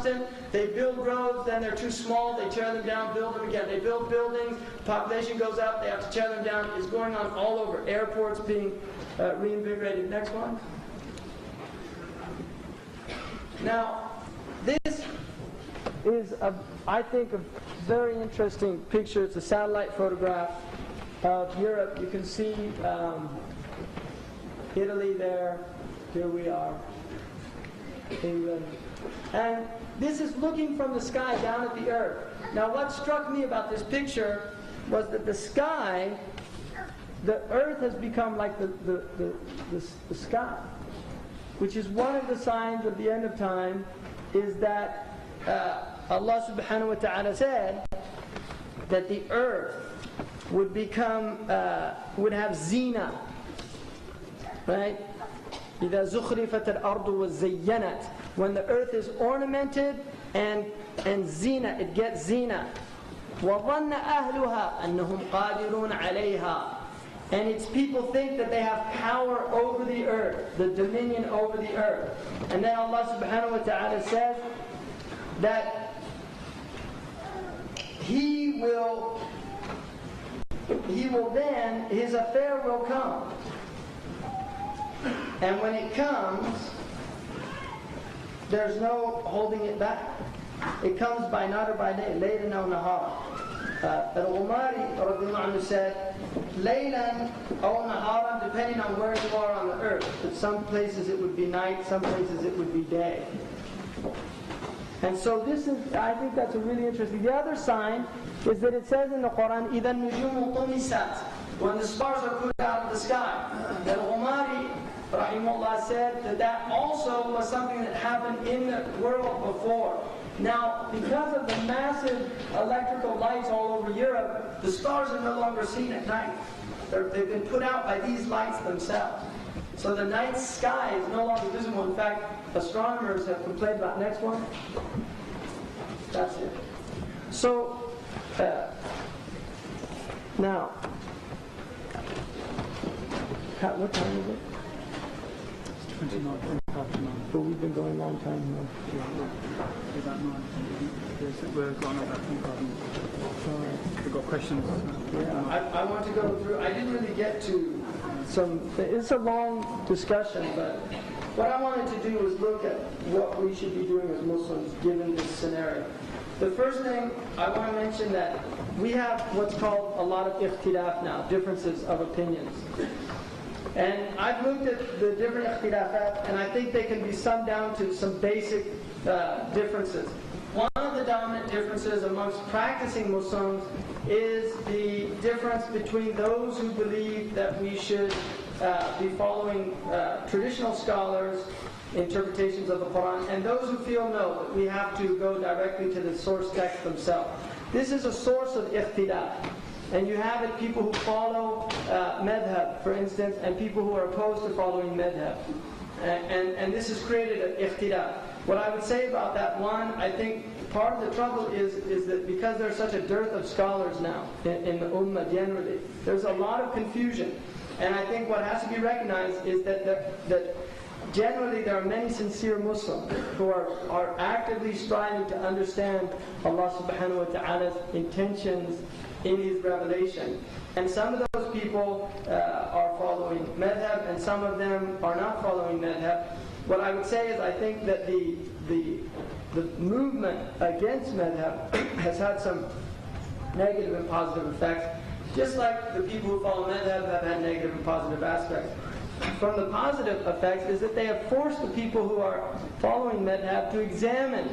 constant. They build roads, then they're too small, they tear them down, build them again. They build buildings, population goes up, they have to tear them down. It's going on all over. Airports being reinvigorated. Next one. Now, this is, I think, a very interesting picture. It's a satellite photograph of Europe. You can see Italy there. Here we are, England. And this is looking from the sky down at the earth. Now, what struck me about this picture was that the sky, the earth has become like the sky, which is one of the signs of the end of time, is that Allah subhanahu wa ta'ala said that the earth would become, would have zina, right? إِذَا زُخْرِفَتَ الْأَرْضُ وَزَيَّنَتْ. When the earth is ornamented and zina, it gets zina. وَظَنَّ أَهْلُهَا أَنَّهُمْ قَادِرُونَ عَلَيْهَا. And its people think that they have power over the earth, the dominion over the earth. And then Allah subhanahu wa ta'ala says that He will then, His affair will come. And when it comes, there's no holding it back. It comes by night or by day, laylan aw nahara. Al-Umari radiyallahu anhu said, laylan aw nahara, depending on where you are on the earth. But some places it would be night, some places it would be day. And so this is, I think that's a really interesting. The other sign is that it says in the Quran, إِذَا النُّجُومُ طُمِسَتْ, when the stars are put out of the sky. Al-Umari rahimahullah said that also was something that happened in the world before. Now, because of the massive electrical lights all over Europe, the stars are no longer seen at night. They've been put out by these lights themselves. So the night sky is no longer visible. In fact, astronomers have complained about. Next one. That's it. So, now, what time is it? 29 after 9. But we've been going a long time here. Yeah, about 9. We're going about 25 minutes. We've got questions. Yeah, I want to go through. I didn't really get to some. It's a long discussion, but what I wanted to do was look at what we should be doing as Muslims given this scenario. The first thing I want to mention that we have what's called a lot of ikhtilaf now, differences of opinions. And I've looked at the different ikhtilafat, and I think they can be summed down to some basic differences. One of the dominant differences amongst practicing Muslims is the difference between those who believe that we should be following traditional scholars' interpretations of the Quran, and those who feel no, that we have to go directly to the source text themselves. This is a source of ikhtilaf. And you have it, people who follow madhab, for instance, and people who are opposed to following madhab. And this has created an ikhtilaf. What I would say about that, one, I think part of the trouble is that because there's such a dearth of scholars now in the ummah generally, there's a lot of confusion. And I think what has to be recognized is that generally there are many sincere Muslims who are actively striving to understand Allah subhanahu wa ta'ala's intentions in His revelation. And some of those people are following madhab, and some of them are not following madhab. What I would say is I think that the movement against madhab has had some negative and positive effects, just like the people who follow madhab have had negative and positive aspects. From the positive effects is that they have forced the people who are following madhab to examine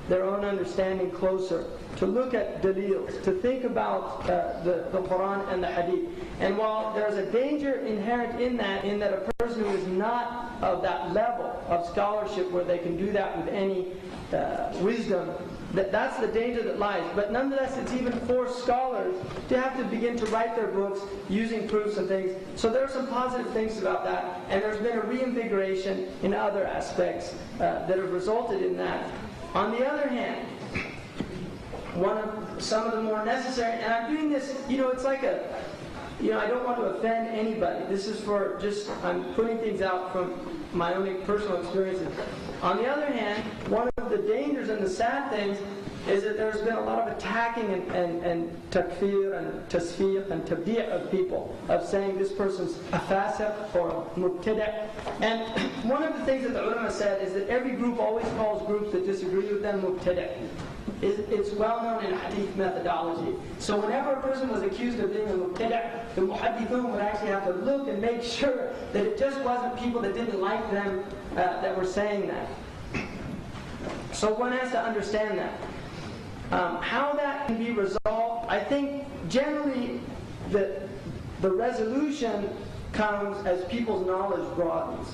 their own understanding closer, to look at dalils, to think about the Quran and the Hadith. And while there's a danger inherent in that a person who is not of that level of scholarship where they can do that with any wisdom, that's the danger that lies. But nonetheless, it's even forced scholars to have to begin to write their books using proofs and things. So there are some positive things about that, and there's been a reinvigoration in other aspects that have resulted in that. On the other hand, some of the more necessary, and I'm doing this, it's like I don't want to offend anybody. This is for I'm putting things out from my own personal experiences. On the other hand, one of the dangers and the sad things is that there's been a lot of attacking and takfir and tasfiq and tabdi' of people, of saying this person's a fasiq or a mubtada'. And one of the things that the ulama said is that every group always calls groups that disagree with them mubtada'. It's well known in hadith methodology. So whenever a person was accused of being a mubtada', the muhaddithun would actually have to look and make sure that it just wasn't people that didn't like them that were saying that. So one has to understand that. How that can be resolved, I think generally the resolution comes as people's knowledge broadens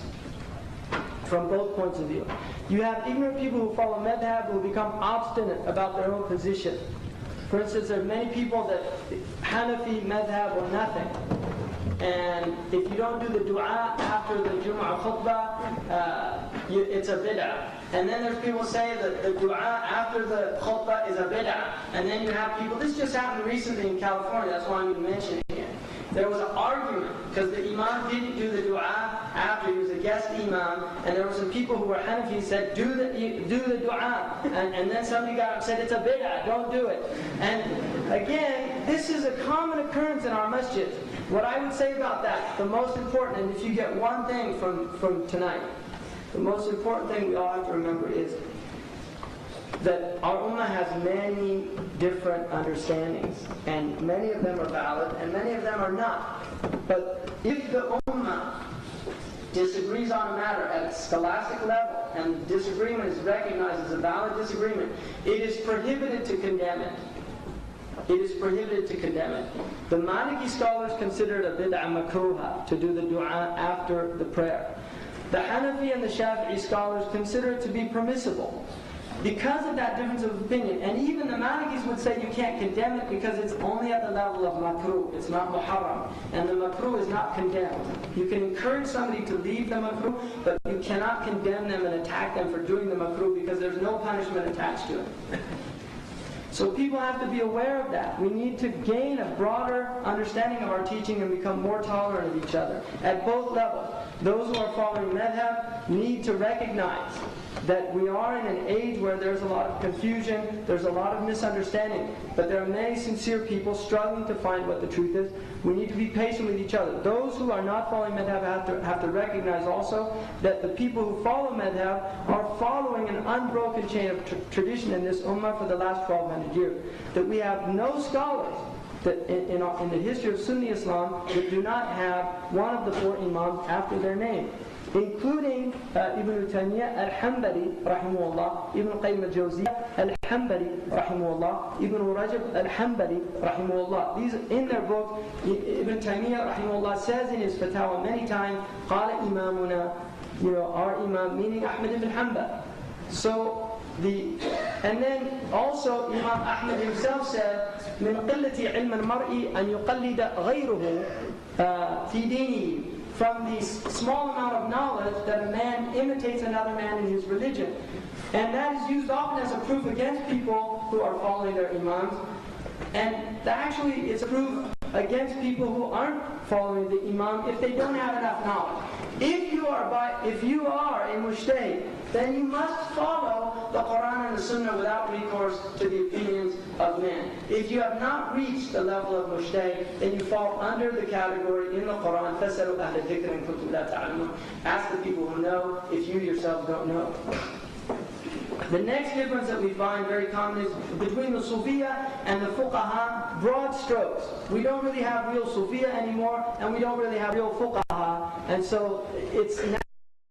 from both points of view. You have ignorant people who follow madhab who become obstinate about their own position. For instance, there are many people that Hanafi madhab or nothing. And if you don't do the dua after the Jum'ah khutbah, it's a bid'ah. And then there's people say that the dua after the khutbah is a bid'ah. And then you have people, this just happened recently in California, that's why I'm even mentioning it. There was an argument, because the imam didn't do the dua after, he was a guest imam, and there were some people who were Hanafi said, do the dua. And then somebody got up and said, it's a bid'ah, don't do it. And again, this is a common occurrence in our masjids. What I would say about that, the most important, and if you get one thing from tonight, the most important thing we all have to remember is that our ummah has many different understandings, and many of them are valid, and many of them are not. But if the ummah disagrees on a matter at a scholastic level, and disagreement is recognized as a valid disagreement, it is prohibited to condemn it. It is prohibited to condemn it. The Maliki scholars consider it a bid'ah makruha, to do the dua after the prayer. The Hanafi and the Shafi'i scholars consider it to be permissible. Because of that difference of opinion, and even the Malikis would say you can't condemn it because it's only at the level of makruh, it's not muharram, and the makruh is not condemned. You can encourage somebody to leave the makruh, but you cannot condemn them and attack them for doing the makruh because there's no punishment attached to it. So people have to be aware of that. We need to gain a broader understanding of our teaching and become more tolerant of each other at both levels. Those who are following madhab need to recognize that we are in an age where there's a lot of confusion, there's a lot of misunderstanding, but there are many sincere people struggling to find what the truth is. We need to be patient with each other. Those who are not following madhab have to recognize also that the people who follow madhab are following an unbroken chain of tradition in this ummah for the last 1200 years. That we have no scholars that in the history of Sunni Islam that do not have one of the four imams after their name, including Ibn Taymiyyah al-Hanbali rahimahullah, Ibn Qayyim al-Jawziyah al-Hanbali rahimahullah, Ibn Rajab al-Hanbali rahimahullah. These in their book, Ibn Taymiyyah rahimahullah says in his fatwa many times, قال إمامنا, our imam, meaning Ahmad ibn Hanbal. So and then also Imam Ahmad himself said, من قلة علم المرء أن يقلد غيره في دينه. From the small amount of knowledge that a man imitates another man in his religion. And that is used often as a proof against people who are following their imams. And actually it's a proof against people who aren't following the imam if they don't have enough knowledge. If you are a mujtahid, then you must follow the Quran and the Sunnah without recourse to the opinions of men. If you have not reached the level of mujtahid, then you fall under the category in the Quran, فَاسْأَلُوا أَهْلَ الذِّكْرِ إِن كُنتُمْ لَا تَعْلَمُونَ. Ask the people who know if you yourselves don't know. The next difference that we find very common is between the Sufiya and the Fuqaha, broad strokes. We don't really have real Sufiya anymore, and we don't really have real Fuqaha, and so it's